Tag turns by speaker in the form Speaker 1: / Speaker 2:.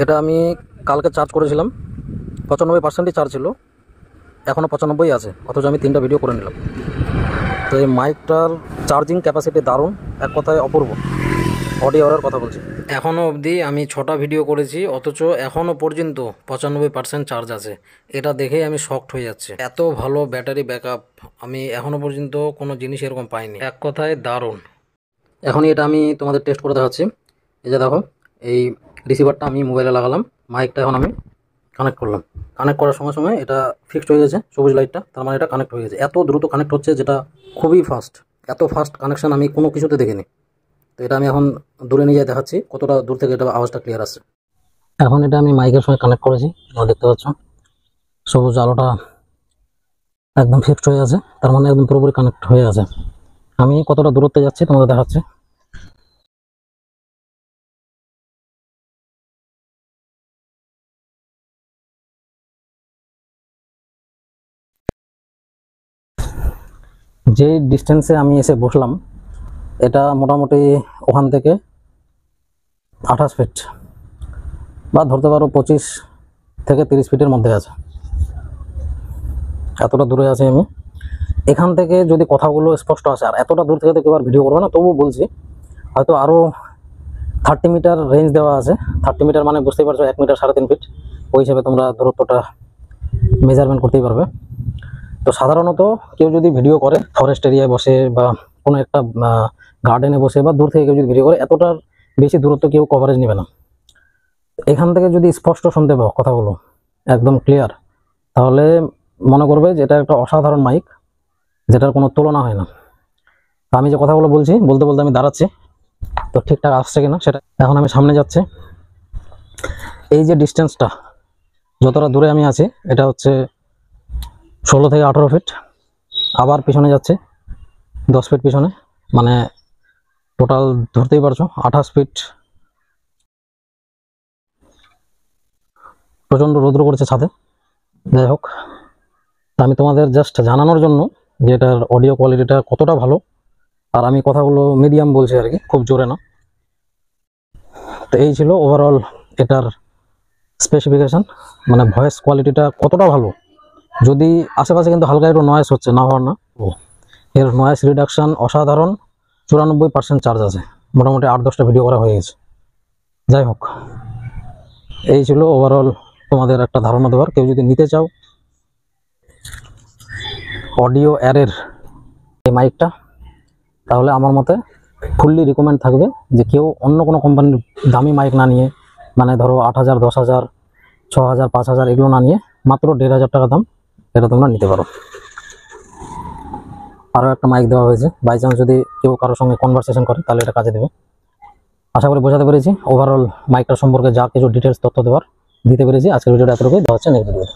Speaker 1: এটা আমি কালকে চার্জ করেছিলাম, 95% চার্জ ছিল, এখনও 95 আছে, অথচ আমি 3টা ভিডিও করে নিলাম। তো এই মাইকটার চার্জিং ক্যাপাসিটি দারুণ, এক কথায় অপূর্ব। অডিও এরর কথা বলছি। এখনও অবধি আমি 6টা ভিডিও করেছি, অথচ এখনও পর্যন্ত 95% চার্জ আছে। এটা দেখেই আমি শকড হয়ে যাচ্ছি। এত ভালো ব্যাটারি ব্যাকআপ আমি এখনও পর্যন্ত কোনো জিনিস এরকম পাইনি, এক কথায় দারুণ। এখনই এটা আমি তোমাদের টেস্ট করে দেখাচ্ছি। এই যে দেখো, এই রিসিভারটা আমি মোবাইলে লাগালাম, মাইকটা এখন আমি কানেক্ট করলাম। কানেক্ট করার সঙ্গে সঙ্গে এটা ফিক্সড হয়ে গেছে, সবুজ লাইটটা, তার মানে এটা কানেক্ট হয়ে গেছে। এত দ্রুত কানেক্ট হচ্ছে, যেটা খুবই ফাস্ট। এত ফাস্ট কানেকশান আমি কোনো কিছুতে দেখিনি। তো এটা আমি এখন দূরে নিয়ে যাই, দেখাচ্ছি কতটা দূর থেকে এটা আওয়াজটা ক্লিয়ার আসছে। এখন এটা আমি মাইকের সঙ্গে কানেক্ট করেছি, তোমরা দেখতে পাচ্ছ সবুজ আলোটা একদম ফিক্সড হয়ে আছে, তার মানে একদম পুরোপুরি কানেক্ট হয়ে আছে। আমি কতটা দূরত্বে যাচ্ছি তোমাদের দেখাচ্ছি। যে ডিস্টেন্সে আমি এসে বসলাম, এটা মোটামুটি ওখান থেকে 28 ফিট বা ধরতে পারো 25 থেকে 30 ফিটের মধ্যে আছে। এতটা দূরে আছি আমি। এখান থেকে যদি কথাগুলো স্পষ্ট আসে, আর এতটা দূর থেকে তো কেউ আর ভিডিও করবে না, তবুও বলছি হয়তো আরও 30 মিটার রেঞ্জ দেওয়া আছে। 30 মিটার মানে বুঝতেই পারছো 1 মিটার 3.5 ফিট, ওই হিসেবে তোমরা দূরত্বটা মেজারমেন্ট করতেই পারবে। তো সাধারণত কেউ যদি ভিডিও করে ফরেস্ট এরিয়ায় বসে বা কোনো একটা গার্ডেনে বসে বা দূর থেকে কেউ যদি ভিডিও করে, এতটার বেশি দূরত্ব কেউ কভারেজ নেবে না। এখান থেকে যদি স্পষ্ট শুনতে পাও কথাগুলো একদম ক্লিয়ার, তাহলে মনে করবে যে এটা একটা অসাধারণ মাইক, যেটার কোনো তুলনা হয় না। আমি যে কথাগুলো বলছি, বলতে বলতে আমি দাঁড়াচ্ছি, তো ঠিকঠাক আসছে কিনা সেটা। এখন আমি সামনে যাচ্ছি। এই যে ডিস্টেন্সটা, যতটা দূরে আমি আছি, এটা হচ্ছে 16 থেকে 18 ফিট। আবার পিছনে যাচ্ছে 10 ফিট পিছনে, মানে টোটাল ধরতেই পারছো 28 ফিট। প্রচণ্ড রৌদ্র করেছে ছাদে। যাই হোক, আমি তোমাদের জাস্ট জানানোর জন্য যে এটার অডিও কোয়ালিটিটা কতটা ভালো। আর আমি কথাগুলো মিডিয়াম বলছি আর কি, খুব জোরে না। তো এই ছিল ওভারঅল এটার স্পেসিফিকেশান, মানে ভয়েস কোয়ালিটিটা কতটা ভালো। যদি আশেপাশে কিন্তু হালকা একটু নয়েস হচ্ছে, না হওয়ার না, এর নয়েস রিডাকশান অসাধারণ। 94% চার্জ আছে, মোটামুটি 8-10টা ভিডিও করা হয়ে গেছে। যাই হোক, এই ছিল ওভারঅল তোমাদের একটা ধারণা দেওয়ার। কেউ যদি নিতে চাও অডিও এরের এই মাইকটা, তাহলে আমার মতে ফুললি রিকমেন্ড থাকবে যে কেউ অন্য কোনো কোম্পানির দামি মাইক না নিয়ে, মানে ধরো 8,000, 10,000, 6,000, 5,000 এগুলো না নিয়ে মাত্র 1,500 টাকা দাম, এটা তোমরা নিতে পারো। আরও একটা মাইক দেওয়া হয়েছে, বাই চান্স যদি কেউ কারোর সঙ্গে কনভারসেশন করে তাহলে এটা কাজে দেবে। আশা করি বোঝাতে পেরেছি ওভারঅল মাইকটার সম্পর্কে যা কিছু ডিটেলস তথ্য দিতে পেরেছি। আজকের ভিডিওটা এতটুকুই, দেওয়া হচ্ছে নেক্সট ভিডিও।